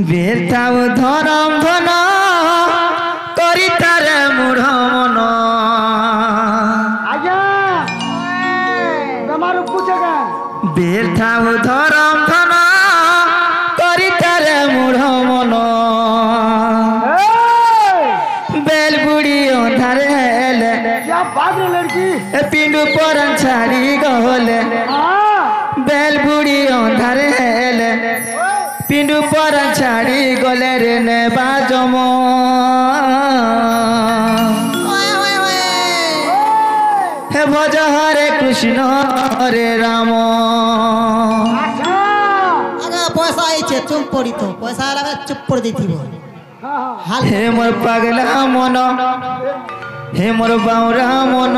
বেরথাও ধরম ধন করি তারে মূঢ় মন আজ্ঞা তোমার পুছে গান বেরথাও ধরম ধন করি তারে মূঢ় মন বেল বুড়ি অন্ধারে হেলে क्या बात है लड़की পিণ্ডু পরাণ ছাড়ি গলে हाँ বেল বুড়ি অন্ধারে হেলে পিণ্ডু পরাণ ছাড়ি গলে রে নেবা জম হে ভজ হরে কৃষ্ণ হরে রাম अच्छा আগে পয়সা আইছে চুপ পড়ি তো পয়সা আলাদা চুপ করে দিতিব हाँ হাল হে মোর পাগলা মন হে মোর বাউরা মন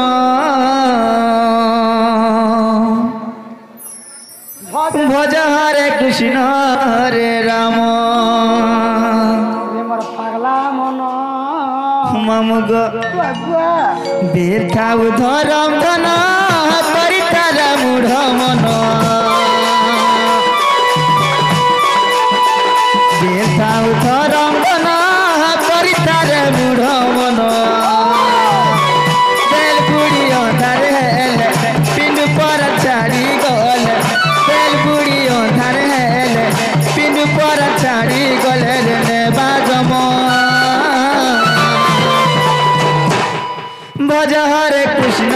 ভজ হরে কৃষ্ণ হরে রাম ये मोर पगला मन মামুগ বেরথাও ধরম ধন করি তারা মূঢ় মন বেরথাও ধরম ধন করি তারা মূঢ় মন বেল বুড়ি অন্ধারে হেলে পিণ্ডু পরাণ ছাড়ি গলে বেল বুড়ি অন্ধারে হেলে পিণ্ডু পরাণ ছাড়ি গলে রে নেবা জম ভজ হরে কৃষ্ণ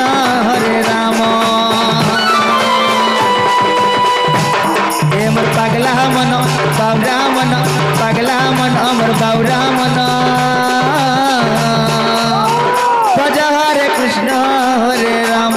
হরে রাম হে মোর পাগলা মন বাউরা মন পাগলা মন মোর বাউরা মন ভজ হরে কৃষ্ণ হরে রাম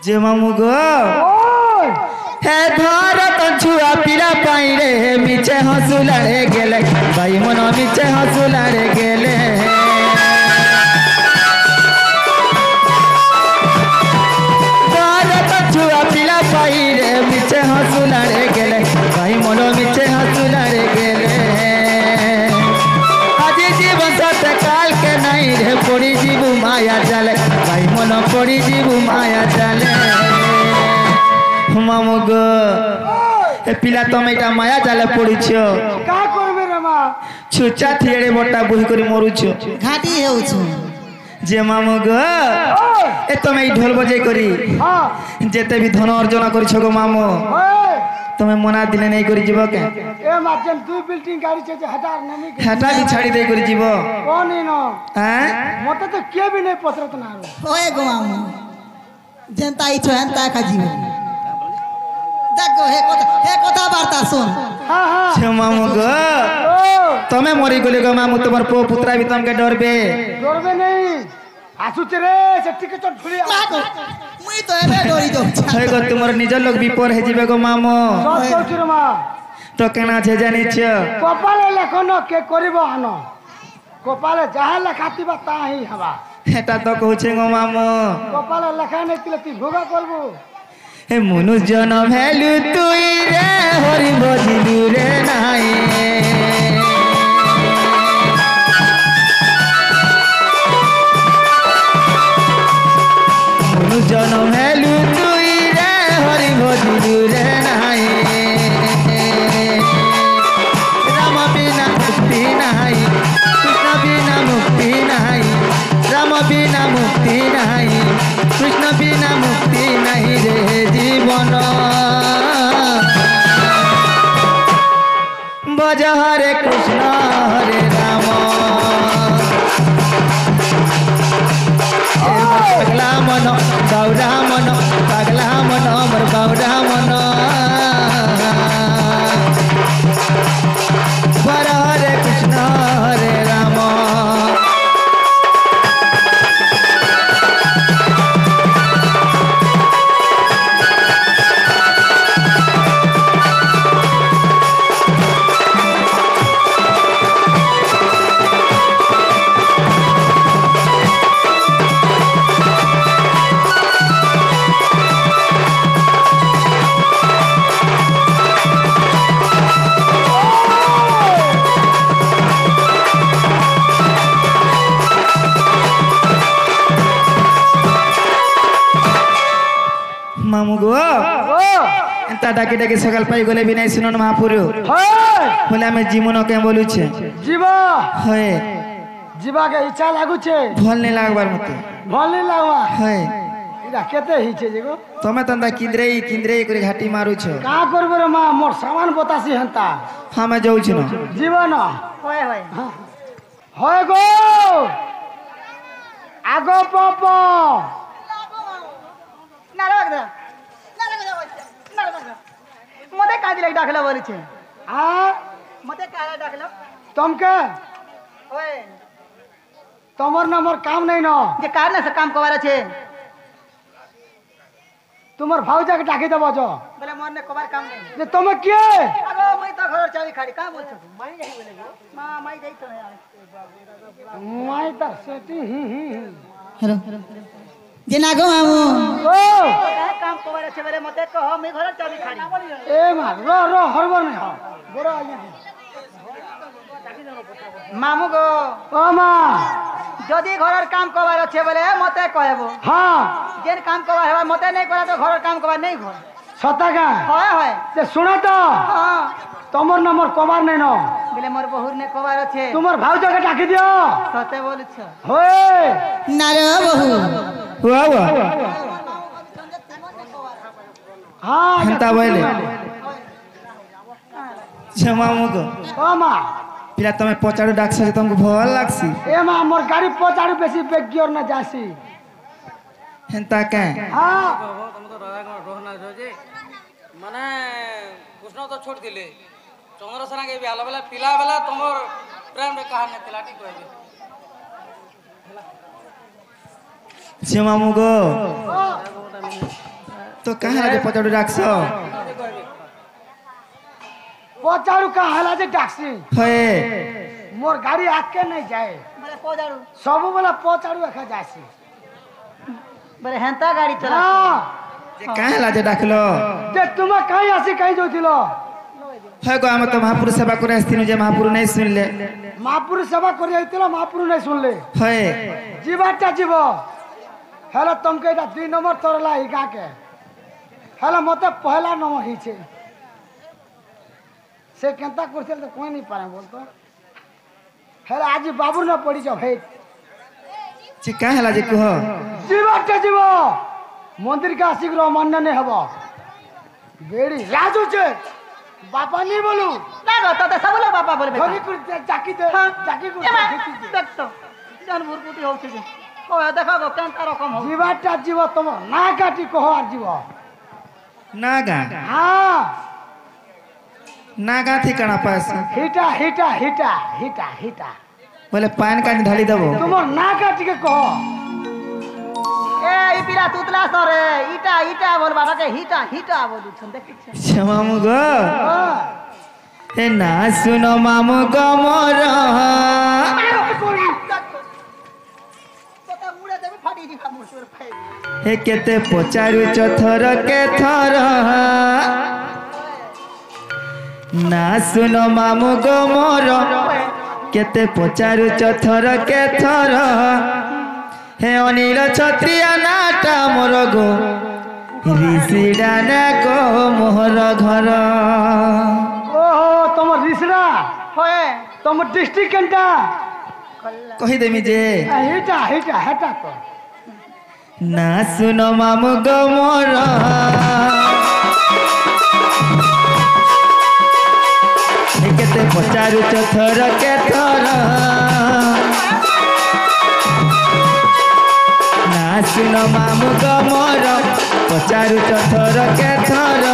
যে মামু গো হে ধর তো ছুয়া পিলা পাই রে মিছে হসুলারে গেলে ভাই মন মিছে হসুলারে গেলে ধর তো ছুয়া পিলা পাই রে মিছে হসুলারে গেলে ভাই মন মিছে হসুলারে গেলে আজি জীবন সতে কালকে নাই রে পড়ি জীবু মায়া জালে ভাই মন পড়ি জীবু মায়া জালে মামু গো এ পিলা তুমি এটা মায়া জালে পড়িছ का करबे रे मां ছুচা থিয়েড়ে বটা বহি করে মরুছ ঘাটি হেউছ যে মামু গো এ তুমি এই ঢোল বজাই করি हां যেতে বি ধন অর্জন করিছ গো মামু ओए তুমি মনা দিলে নেই করি যাব কে ए माचन तू बिल्डिंग गाड़ी छे हटार नमी के হেটা বি ছাড়ি দেই করি যাব कोन नो হ্যাঁ मते तो के भी नहीं पसरत ना ওয়ে গোমামু যেনতা আইছ হেনতা খাজিব দেখো হে কথা বার্তা শুন हां हां সে মামু গো ओ তুমি মরি গলি গো মামু তোমার পো পুত্রা বি তোমাকে ডরবে डरबे नहीं आसुचे रे से टिके तो ढुली মুই তো এবে ডরি যাচ্ছি হই গো তোমার নিজের লোক বিপর হে যাবে গো মামু सब कहछु रे मां তো কেনা আছে জানিছ कपाले लेखन के करिबो हन कपाले जहा लेखातिबा ताही हवा এটা তো কହୁছে গো মামু कपाले लेखा नहीं तिले ती भोगा करबो হে মনুজন ভ্যালু তুই রে হরি বজিলু রে নাই মনুজন ভ্যালু তুই রে হরি বজিলু রে নাই রাম বিনা মুক্তি নাই কৃষ্ণ বিনা মুক্তি নাই রাম বিনা মুক্তি নাই কৃষ্ণ বিনা মুক্তি নাই রে জীবন ভজ হরে কৃষ্ণ হরে রাম পাগলা মন বাউরা মন পাগলা মন মোর বাউরা মন হরে কৃষ্ণ হরে রাম মামু গো ও এন্তা ডাকি ডাকি সকাল পাই গলে বিনাই শুনন মহাপুর হয় বলে আমি জীবন কে বলুছে জীব হয় জীবাকে ইচ্ছা লাগুছে ভাল নেই লাগবার মতে ভাল নেই লাগবা হয় এটা কেতে হিছে যে গো তুমি তন্দা কিন্দ্রে করে ঘাটি মারুছ কা করবে রে মা মোর সামান বতাসি হেন্তা আমি যাউছি না জীবন হয় হয় হয় গো আগো পপ না রে বাগদা না রে বাগদা মতে কাজ লাগ ডাকলা বলেছে আ মতে কাজ ডাকলো তমকে ওই তোমার নামর কাম নাই ন যে কার না সে কাম করার আছে তোমার ভাউজাকে ডাকি দেব জ বলে মন নে কবার কাম নেই যে তুমি কে আগো মই তো ঘর চাবি খাড়ি কাম বলছো মাই যাই বলে গো মা মাই যাই তো মাই তা সেটি হেরো যে না গো মামু ও কাম করার আছে বলে মতে কহ মই ঘর চাবি খাড়ি এ মা র হরবর নাই হ বড় আইয়া মামু গো ও মা যদি ঘরের কাম করার আছে বলে মতে কহব হ্যাঁ যেন কাম করার হবে মতে নাই করা তো ঘরের কাম করার নেই ঘর সতাকা হয় হয় যে শুনো তো হ্যাঁ তোমার নামর কবার নাই ন বলে মোর বহুর নে কবার আছে তোমার ভাউজাকে ডাকি দিও সতে বলছ হয়ে না রে বহু হুয়া হুয়া হ্যাঁ হেন্তা বইলে যে মামু গো ও মা পিলা তুমি পচাড়ু ডাকছ যে তোমাকে ভাল লাগছি এ মা মোর গাড়ি পচাড়ু বেশি বেগিয়র না যাসি হেন্তা কে হ্যাঁ তুমি তো রহনা যে মানে কৃষ্ণ তো छोड़ दिले चंद्रसेना के बेला बेला पिला बेला तुमर प्रेम रे कहानी तिलाटी कहबे যে মামু গো তো কাহা রে পচাড়ু ডাকছ পচাড়ু কা হালা যে ডাকছি হয় মোর গাড়ি আটকে নাই যায় বলে পজাড়ু ସବୁବେଳେ পচাড়ু একা যাসি বলে হেন্তা গাড়ি চলা হ্যাঁ যে কাহলা যে ডাকলো যে তুমি কাই আসি কাই যাଉଥିଲ হয় গো আমি তো মহাপুর সেবা করে আসছিনু যে মহাপুর নাই শুনলে মহাপুর সেবা করে আইছিল মহাপুর নাই শুনলে হয় জীবাটা জীব হেলে তমকে এটা 2 নম্বর তরলা ই গাকে হেলে মতে পহলা নম্বর হিছে সে কেনতা করছিল তো কোই নাই পারে বলতো হেলে আজি বাবুর না পড়ি যাও ভাই যে কাহলা যে কহ জীবাটা জীব মন্দির কে আসি গ্রহ মান্য নেই হব বেড়ি রাজু যে বাপা নি বলু না গো তো সব লোক বাবা বলবে ধরি করে জাকি দে জাকি করে দেখতো জান মুরকুটি হচ্ছে যে ও দেখো গো কেনতা রকম হবে জীবাটা জীব তোমার না কাটি কহ আর জীব না গা হ্যাঁ না গা ঠিকানা পাস হিটা হিটা হিটা হিটা হিটা বলে পান কানি ঢালি দেবো তোমার না কাটিকে কহ এ ই পিরা তুতলা সরে ইটা ইটা বল বাবাকে হিটা হিটা বলুছন দেখিছ যে মামু গো হ্যাঁ। এ না শুনো মামু গো মোর তোতা মুড়ে দেবে ফাটি দিবা মুসুর ফাই হে কেতে পচারুছ থর কে থর না শুনো মামু গো মোর কেতে পচারুছ থর কে থর হে অনিল ছত্রিয়া নাটা মোর গো ঋষিডা না গো মোহর ঘর ওহো তোমার রিসরা হয় তোমার ডিস্ট্রিক্ট কেনটা কহিদেমি যে হিটা হিটা হেটা কহ না শুনো মামু গো মোর হে কেতে পচারুছ থর কে থর না শুনো মামু গো মোর পচারুছ থর কে থর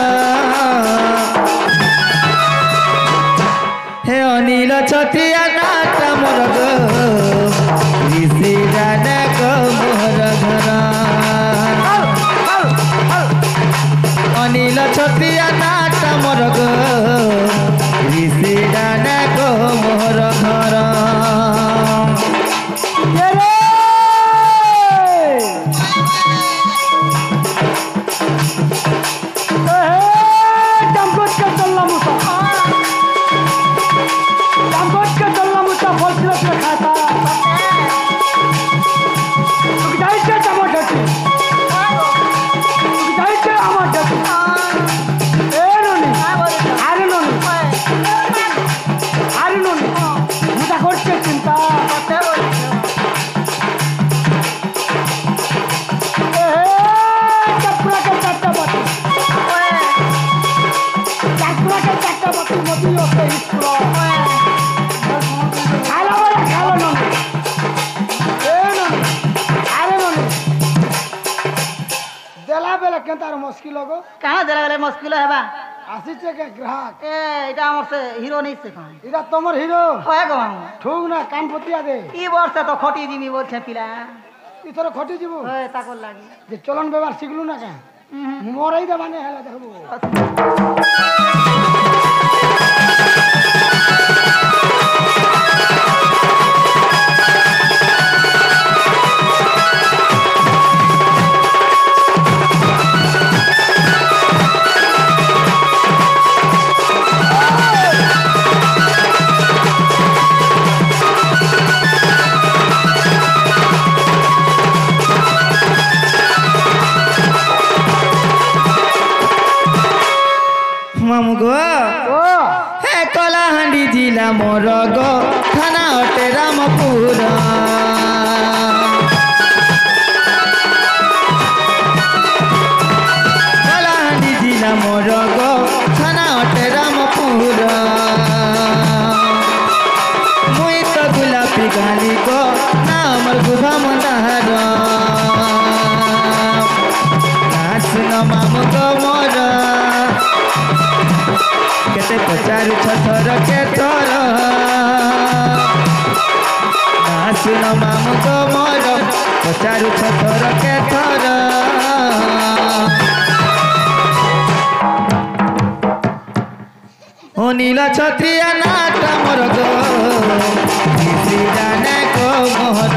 হে অনিল ছত্রিয়া নাটা মোর গো ঋষিরা না গো মোহর ঘর অনিল ছত্রিয়া নাটা মোর গো ঋষিরা না গো মোহর ঘর হে देला बेले केन तार मुश्किल हो कहाँ देला बेले मुश्किल हेबा आसीचे के ग्राहक ए এটা আমার সে হিরো নেই সে কই এটা তোমার হিরো হয় গো ঠুক না কান পতিয়া দে ই বর্ষে তো খটি দিবি বলছে পিলা ই তোর খটি দিব ওই তাকর লাগি যে চলন ব্যবহার শিখলু না কেন মরাই দেবানে হেলা দেখবো मामू गो ও हे कलाहांडी जिला मोर गो थाना अटे रामपुर कलाहांडी जिला मोर गो थाना अटे रामपुर मुई तो गुलाबी गाली गो ना अमर गुधा मंदार नाच न मामू गो मोर केते पचारू छथर के थर नासुन मामू तो मोर पचारू छथर के थर ओ नील छत्रिया नाटा मोर गो श्री जाने को मोहर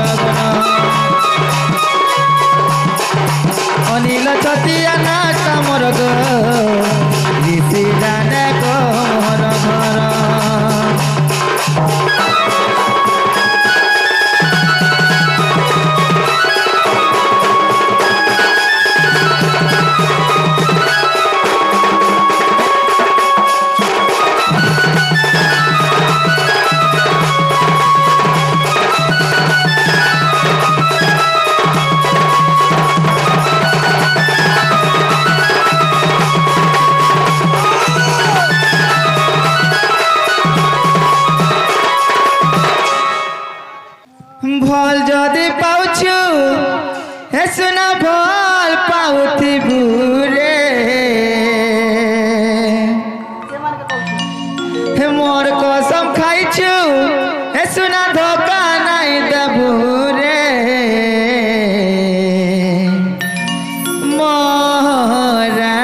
ओ नील छत्रिया नाटा मोर गो ऋषि जाने को मोहर घर भल जदि पाउछु हे सुना भल पाउथि बुरे हे मोर कसम खाइछु हे सुना धोखा नहीं देबु रे मोरा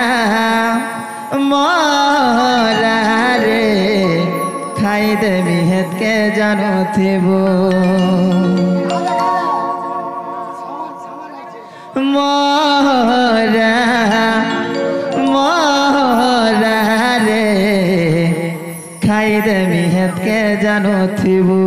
मोरा रे खाई देबी हेत के जानो थिबो मोरा मोरा रे खाई देबी हेत के जानो थिबो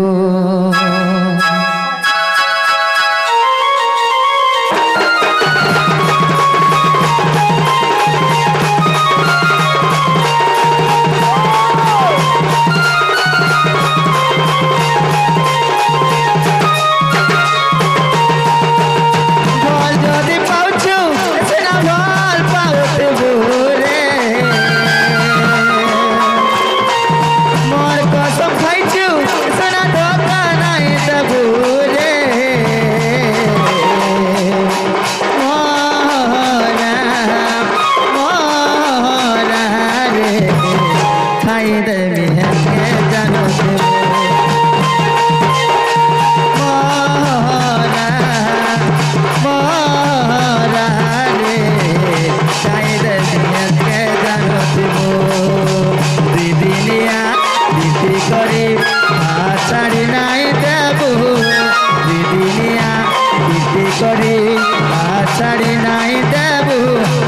छाड़ी नहीं देबू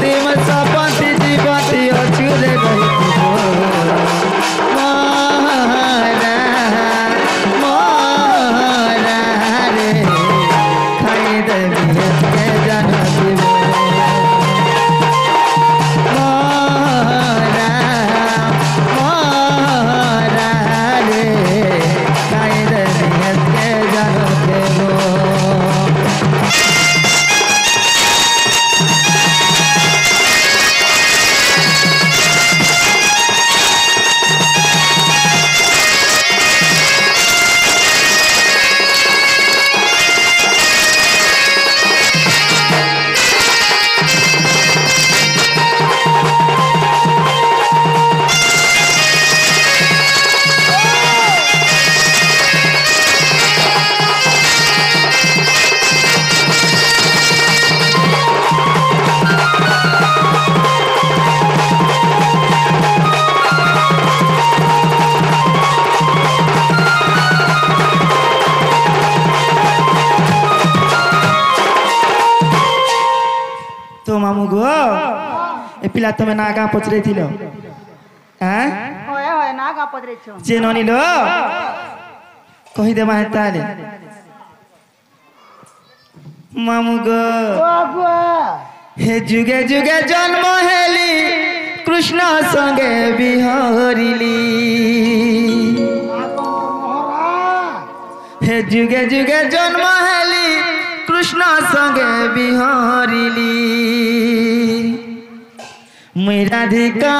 तुम सपति जीवती अछुरे मोरा मोरा रे खाई देबी के जान दिबो मोरा मोरा रे खाई देबी के जान दिबो তো মামু গো এ পিলা তুমি না গা পচরেছিল হ্যাঁ হয় হয় না গা পদরেছ চেন নিল কহি দেবা তাহলে মামু গো বাবা হে যুগে যুগে জন্ম হেলি কৃষ্ণ সঙ্গে বিহরিলি হে যুগে যুগে জন্ম হেলি কৃষ্ণ সঙ্গে বিহরিলি মুই রাধিকা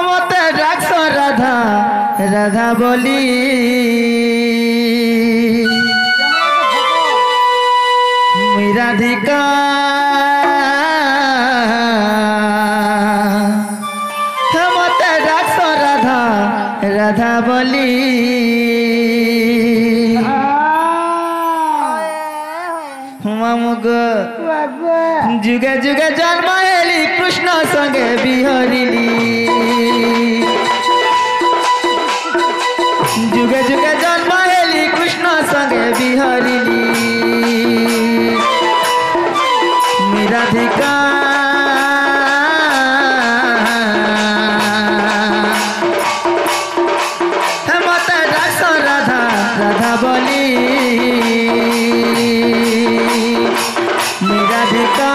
মতে ডাকছ রাধা রাধা বলি মুই রাধিকা মতে ডাকছ রাধা রাধা বলি মামুগ যুগে যুগে জন্ম হেলি কৃষ্ণ সঙ্গে বিহরিলি যুগে যুগে জন্ম হেলি কৃষ্ণ সঙ্গে বিহরিলি রাধিকা মতে ডাকছ রাধা রাধা বলি রাধিকা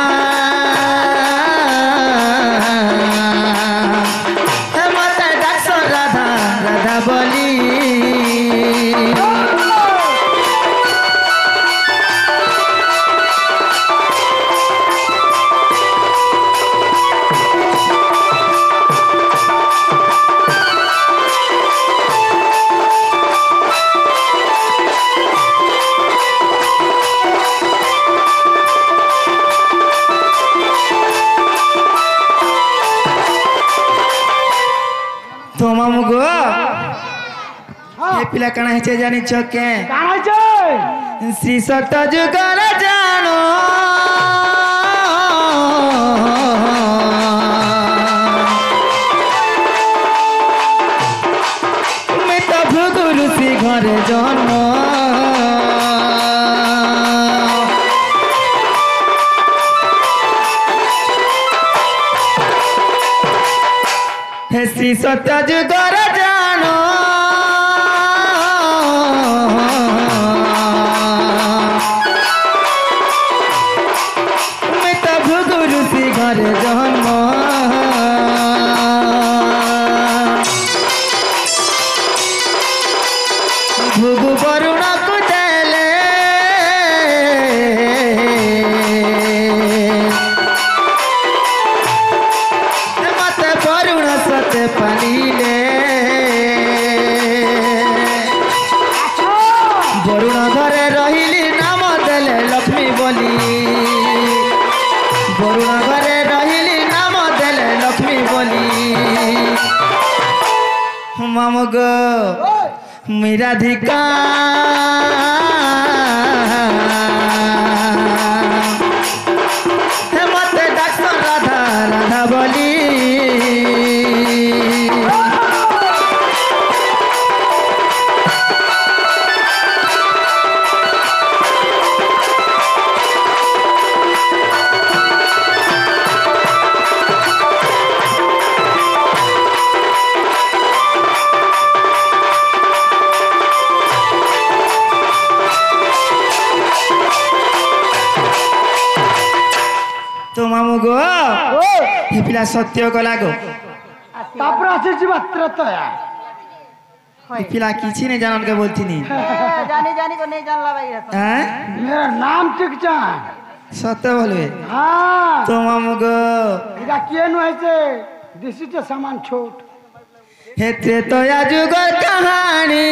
মতে ডাকছ রাধা রাধা বলি তো মামু গো এ পিলা কানা হেছে জানিছ কে কানাইছে শ্রী সত্য যুগর জানো মে তো ভৃগু ঋষি ঘরে জন্ম হে শ্রী সত্য যুগর জানো মে তো ভৃগু ঋষি ঘরে জন্ম ভৃগু বরুণকু দেলে মতে বরুণ সতে পানিলে বরুণ ঘরে রহিলি নাম দেলে লক্ষ্মী বলি বরুণ ঘরে রহিলি নাম দেলে লক্ষ্মী বলি মামু গো মুই রাধিকা মতে ডাকছ রাধা রাধা বলি তো মামু গো হে পিলা সত্য কলা গো তারপরে আছে যে মাত্র তো হে পিলা কিছু নেই জানানকে বলছিনি জানি জানি কো নেই জানলা ভাই হ্যাঁ मेरा नाम ठीक जान সত্য বলবে हाँ তো মামু গো এটা কেন হয়েছে দিস ইজ সামান ছোট হেতে তো যুগর কাহানি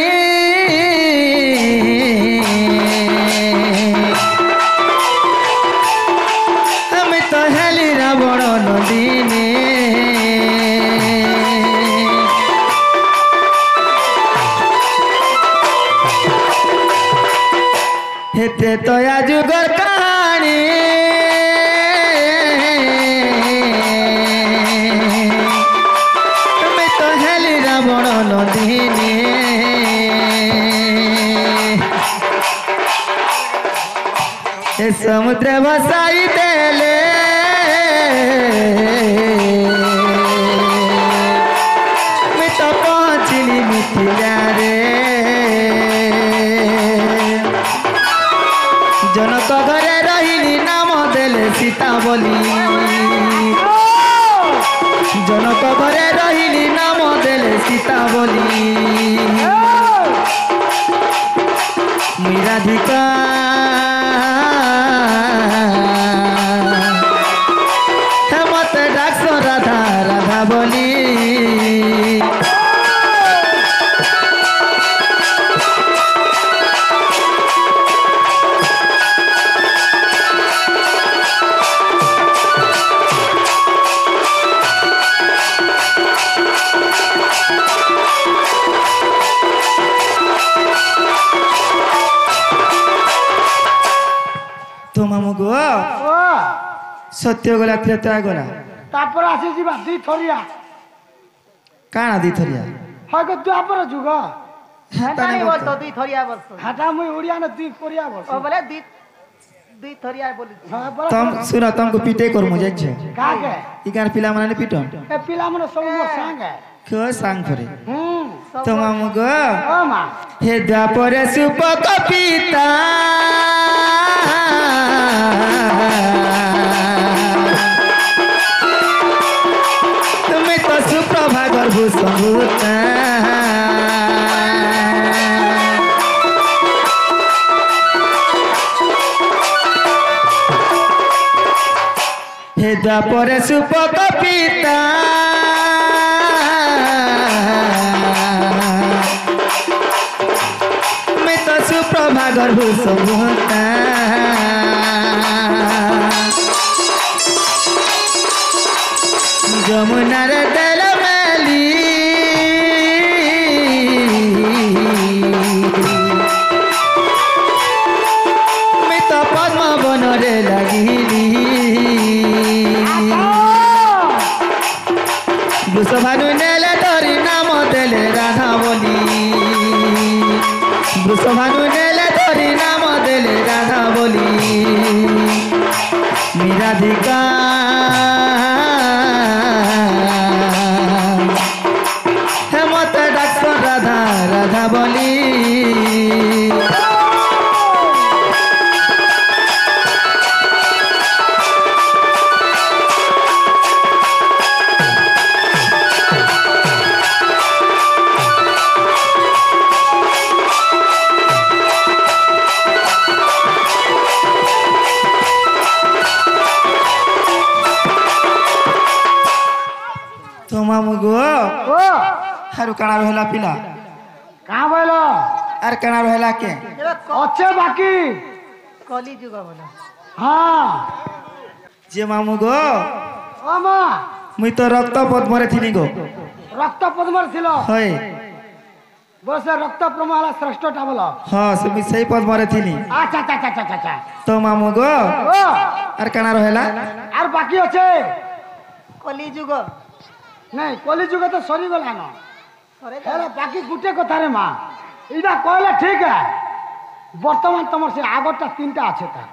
আমি তো হেলি রাবণ নদীনে হেতে তো যুগর কাহানি আমি তো হেলি রাবণ নদীনে समुद्र भसाई देले मैं तो पहुँचली मिथिला रे जनक घरे रहिली नाम देले सीता बोली जनक घरे रहिली नाम देले सीता बोली मुई राधिका मत डाक्स राधा राधा बोली तुमको सत्य गला त्रेता गला तापर आसी जीवा दी थरिया काना दी थरिया হয় গো দ্বাপর যুগ হেটাই বলতো দুই থরিয়া বলতো হাটা মুই ওড়িয়া না দুই কোরিয়া বল ও বলে দুই দুই থরিয়া বলি तुम सुना तुमको पीटे कर मुझे छे কাকে इगार पिला माने पिटन এ পিলা মনে সব মোর সঙ্গে क्यों सांग करे হুম तुमको ও মা हे द्वापर सुपक पिता तुम्हें तो सुप्रभा गर्भ संभूता हे द्वापर सुपक पिता मैं तो सुप्रभा गर्भ संभूता যমুনার তেল মেলি আমি তো পদ্ম বনরে লাগিলি বৃষভানু নেলে ধরি নাম দেলে রাধা বলি বৃষভানু নেলে ধরি নাম দেলে রাধা বলি রাধিকা হেমত ডাক্স রাধা রাধা বলি तुमको ও हारू काना रहला पिला কা বল আর কানা रहला के আছে বাকি কলি যুগ বলে হ্যাঁ যে মামু গো ও মা মুই তো রক্ত পদ্মরে থিনি গো রক্ত পদ্মর ছিল হয় বসে রক্ত প্রমালা শ্রেষ্ঠটা বল হ্যাঁ মুই সেই পদ্মরে থিনি আচ্ছা আচ্ছা আচ্ছা আচ্ছা আচ্ছা তো মামু গো ও আর কানা रहला আর বাকি আছে কলি যুগ নাই কলি যুগে তো সরি গলা না সরে হেলে বাকি গুটে কথা রে মা এটা কইলে ঠিক আছে বর্তমান তোমার সে আগরটা তিনটা আছে তা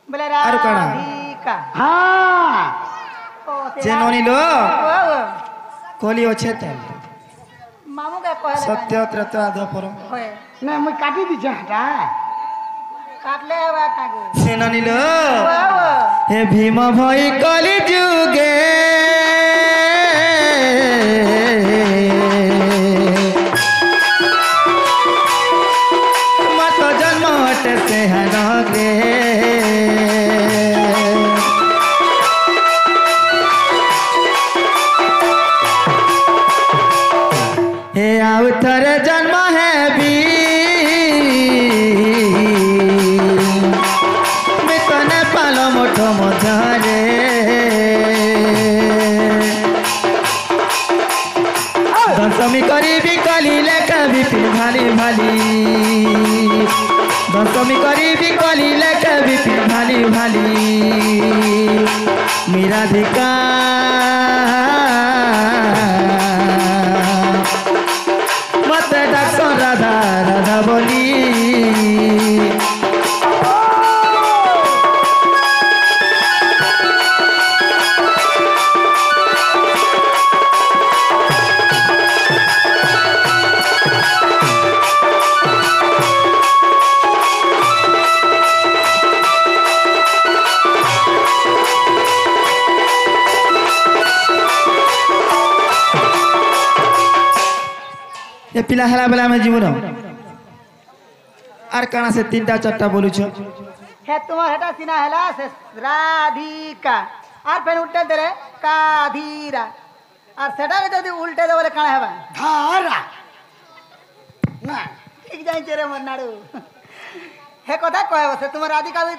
বলে আর কানা? রাধিকা হ্যাঁ ও যে ননিলো কলি আছে তে মামু কে কহে সত্য ত্রেতা দ্বাপর হয় না মুই কাটি দিছে হাটা কাটলে বা কাগু সে ননিলো ও হে ভীম ভই কলি যুগে মত জন্ম হতে সে হনগে हे अवतर जन्म है भी मितने पालो मोठो मझरे दशमी करीबी कली लेखा विपिन भाली भाली दशमी करीबी कली लेखा विपिन भाली भाली मेरा मत डाक्स राधा राधा बोली ए पिला हला बेला में जीवन आर काना से तीनटा चारटा बोलू छ हे तुम्हार हेटा सिना हला से राधिका और फिर उल्टे दे रे काधीरा और सेटा के जदी उल्टे दे बोले काना हेबा धारा ना ठीक जाई चेरे मन्नाडू हे कथा कहबो से तुम राधिका भी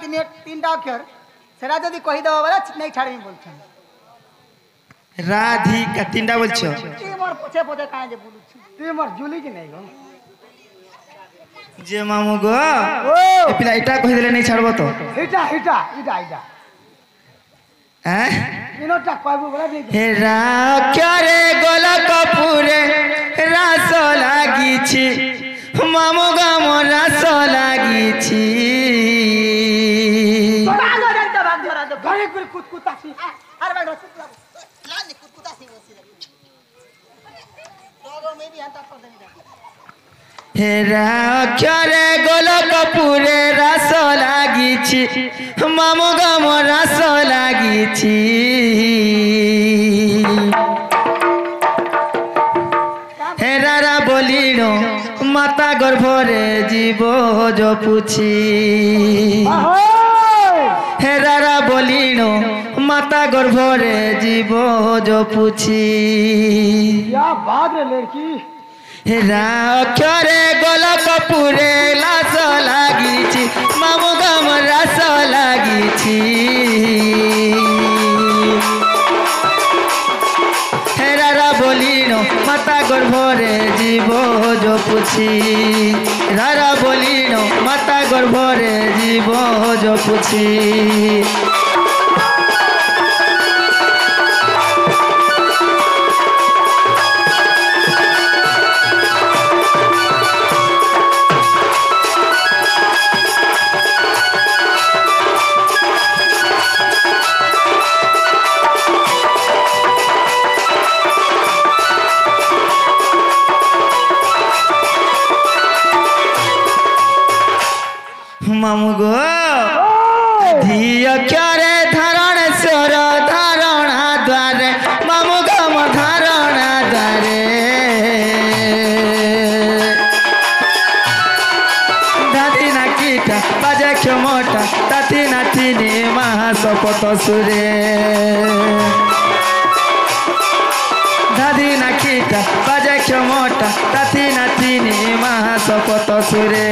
तीनटा अक्षर सेटा जदी कहि देबो बोले नहीं छाड़ी बोलछन राधिका तीनटा बोल छ ई मोर पछे पछे काहे जे बोलु छी तू मोर जुली की नहीं गो जे मामू गो ओ ए पिला इटा कहि देले नहीं छाड़बो तो हिटा हिटा इटा इटा हैं इनोटा कहबो बोला नहीं हे राख्यारे गोल कपूरे रास लागी छी मामू गाम रास लागी छी राजो जनता भाग धरा दो घरे कुल कुतकुतासी अरे भाग लानी कुतकुतासी बसी तो में भी हंता कर देंगे हे राख्यारे गोल कपूरे रास लागी छी मामू गाम रास लागी छी हे रारा बोलिनो माता गर्भरे जीव जो पुछि हे रारा बोलिनो माता गर्भरे जीव जो पुछि क्या बात है लड़की हे राख्यारे गोल कपूरे लास लागी छी मामू गाम रास लागी छी हे रारा बोलिनो माता गर्भरे जीव जो पुछि रारा बोलिनो माता गर्भरे जीव जो पुछि मामू गो धिया क्यारे धारण स्वर धारणा द्वारे मामू गम धारणा द्वारे दादी ना कीटा बाजे क्षमता ताती नातिनी महासपत सुरे दादी ना कीटा बाजे क्षमता ताती नातिनी महासपत सुरे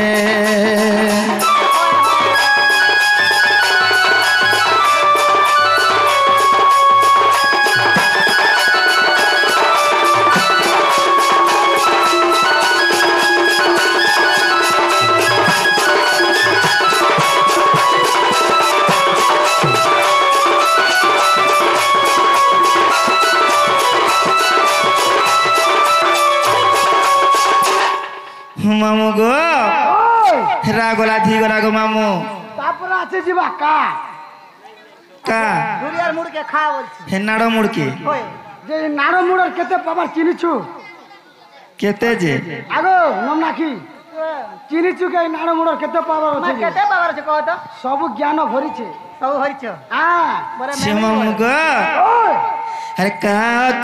मामू गो रागोला धी गोला गो मामू तापर আছে जीवा का का दुरियार मुड़ के खा बोलছি हे नाड़ो मुड़की होय যে নাড়ো মুড়র কেতে পাবার চিনিছু केते जे আগো নাম নাকি চিনিছু কে নাড়ো মুড়র কেতে পাবার मैं আছে केते बाबर छ कहो तो সব জ্ঞান ভরিছে सब हरिछ হ্যাঁ बरे से मामू गो ওই अरे का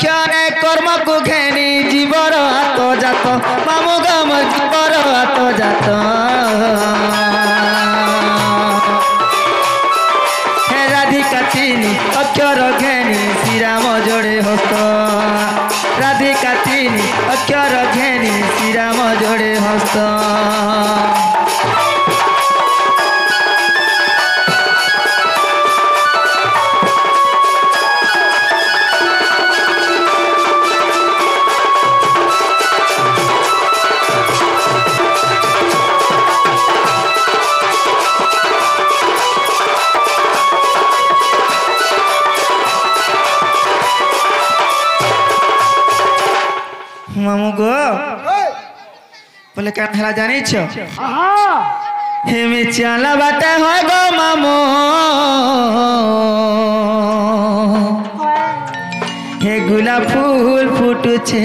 क्या रे कर्म को घेनी जीवर हाथ जात मामू गम जीवर हाथ जात हे राधिका तीनी अक्षर घेनी श्रीराम जोड़े हस्त राधिका तीनी अक्षर घेनी श्रीराम जोड़े हस्त मामू गो बोले क्या हेला जानी छो আহা हे में चाला बाटे हो गो मामू हे गुलाब फूल फूटू छे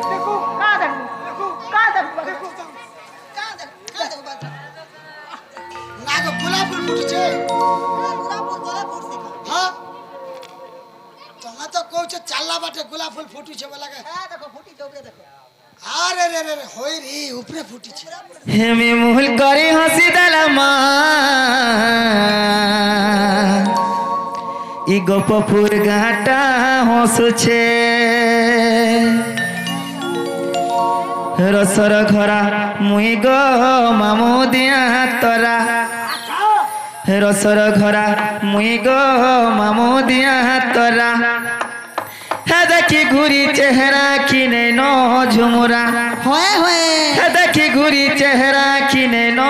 देखो का देखो का देखो নাগো গোলাপ ফুল ফুটছে पूरा पूरा पूरा হ্যাঁ তোমা তো কো কইছে চাল্লা বাটে গোলাপ ফুল ফুটিছে বলা গে হ্যাঁ দেখো ফুটি চোখে দেখো আরে রে রে রে হই রে উপরে ফুটিছে হেমি মুহুল করে হাসি দালামা ই গোপপুর ঘাটা হসুছে রসর ঘরা মুই গো মামু দিয়া তরা রসর ঘরা মুই গো মামু দিয়া তরা হে দেখি ঘুরি চেহারা কিনে ন ঝুমুরা হয়ে হয়ে হে দেখি ঘুরি চেহারা কিনে ন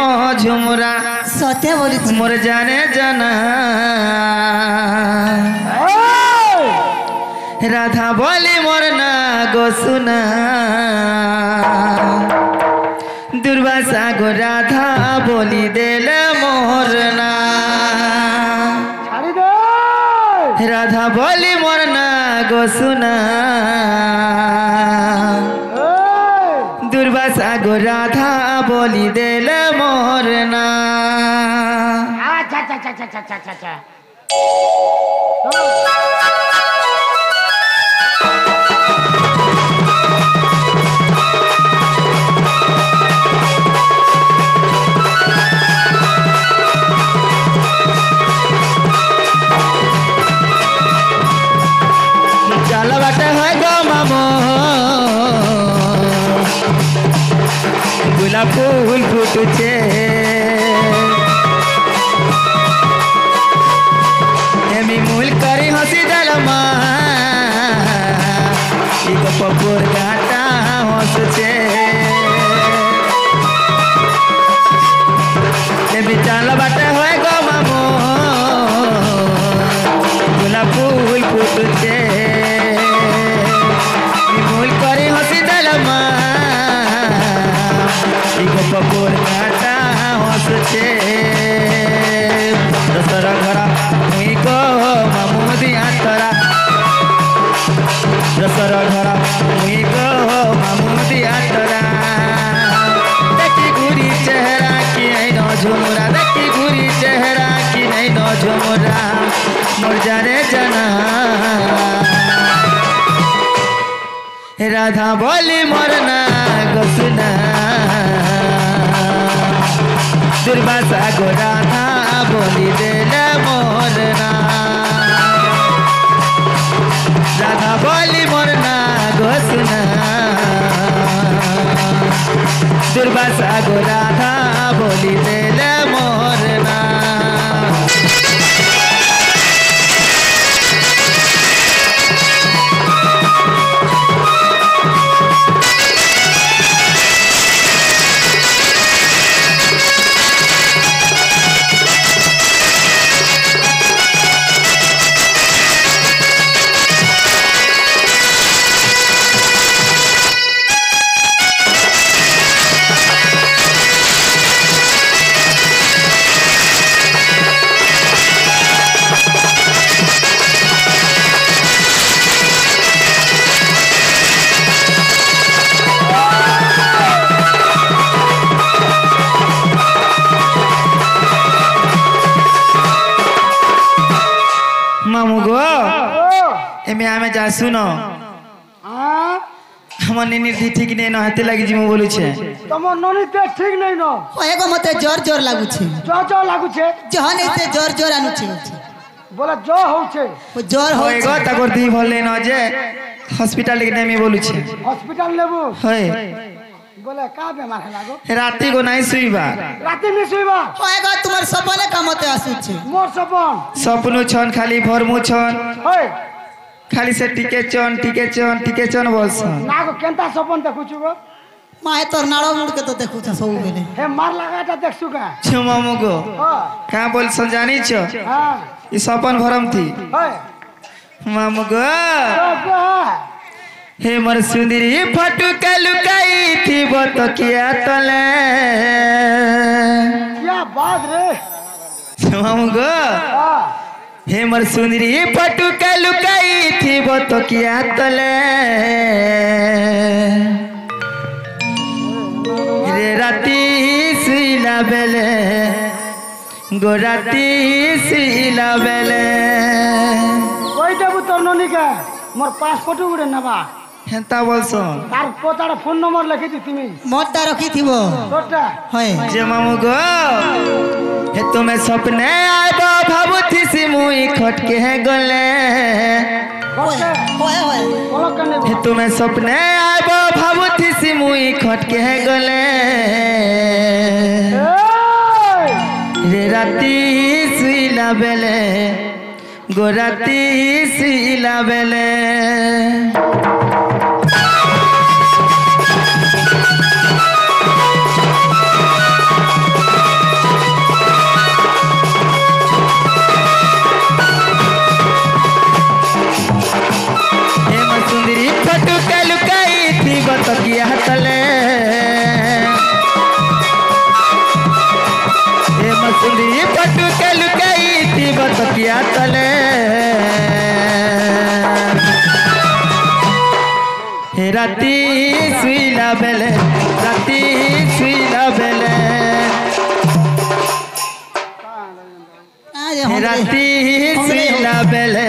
ঝুমুরা সতে বলিছি মোর জানে জানা রাধা বলি মোর না গো সুনা দুর্বাসা গো রাধা বলি দেলে মোর না ছাড়ি দে রাধা বলি মোর না গো সুনা দুর্বাসা গো রাধা বলি দেলে মোর না আচ্ছা আচ্ছা আচ্ছা আচ্ছা আচ্ছা আচ্ছা আচ্ছা চাল বাটে হয় গো মামো গোলাপ ফুল ফুটুছে এমি মূল করে হাসি দালমা ই গোপপুর ঘাটা হসুছে এমি চাল বাটে হয় গো মামো গোলাপ ফুল ফুটুছে মূল করে হাসি দালমা ই গোপপুর ঘাটা হসুছে দশরা ঘরা মুই গো মামু দিয়া তরা দশরা ঘরা মুই গো মামু দিয়া তরা দেখি ঘুরি চেহারা কি নাই ন ঝুমরা দেখি ঘুরি চেহারা কি নাই ন ঝুমরা মোর জানে জানা রাধা বলি মোর না গো সুনা দুর্বাসা গো রাধা বলি দেলে মোর না রাধা বলি মোর না গো সুনা দুর্বাসা গো রাধা বলি দেলে মোর না মামু গো এমে আমি যা শুনো হ্যাঁ আমার নিনির দি ঠিক নেই না হাতে লাগি জিমু বলুছে তোমার ননিতে ঠিক নাই ন হয়ে গো মতে জোর জোর লাগুছে জ লাগুছে যখন এতে জোর জোর আনুছে বলে জ হচ্ছে ও জোর হয়ে হচ্ছে গো তাকর দি ভলে না যে হসপিটাল লেগে নেমি বলুছে হসপিটাল নেবো হয় বলে কা বেমার হেলা গো রাতি গো নাই শুইবা রাতে নি শুইবা হয়ে গো তোমার সপনে কামতে আসুছে মোর সপন স্বপ্ন ছন খালি ভরমু ছন হয় খালি সে টিকে চন বলছ না গো কেনতা সপন দেখুছু গো মায়ে তোর নাড় মুড়কে তো দেখুছ সবু বেলে হে মার লাগাটা দেখছু কা মামু গো হ্যাঁ কা বলছ জানিছ হ্যাঁ ই স্বপন ভরম থি হয় মামু গো তো কা हे मोर सुंदरी फटू के लुकाई थी वो तो किया तले क्या बात रे मामू गो हाँ हे मोर सुंदरी फटू के लुकाई थी वो तो किया तले रे राती सीला बेले गो राती सीला बेले कोई देबू तोर ननी का মোর পাসপোর্ট গুড়ে নেবা হেন্তা বলছন তার পোতাটা ফোন নম্বর লিখেছি তুমি মোরটা রখিথিব তোরটা হয় যে মামু গো হে তুমি স্বপ্নে আইব ভাবুথিসি মুই খটকে গলে বসে হয় হয় বলো কেন হে তুমি স্বপ্নে আইব ভাবুথিসি মুই খটকে গলে রে রাতি শুইলা বেলে গো রাতি শুইলা বেলে सुंदरी फटू के लुकाई थी बतकिया तले सुंदरी फटू के लुकाई थी बतकिया तले हे राती सुईला बेले राती सुईला बेले हे राती सुईला बेले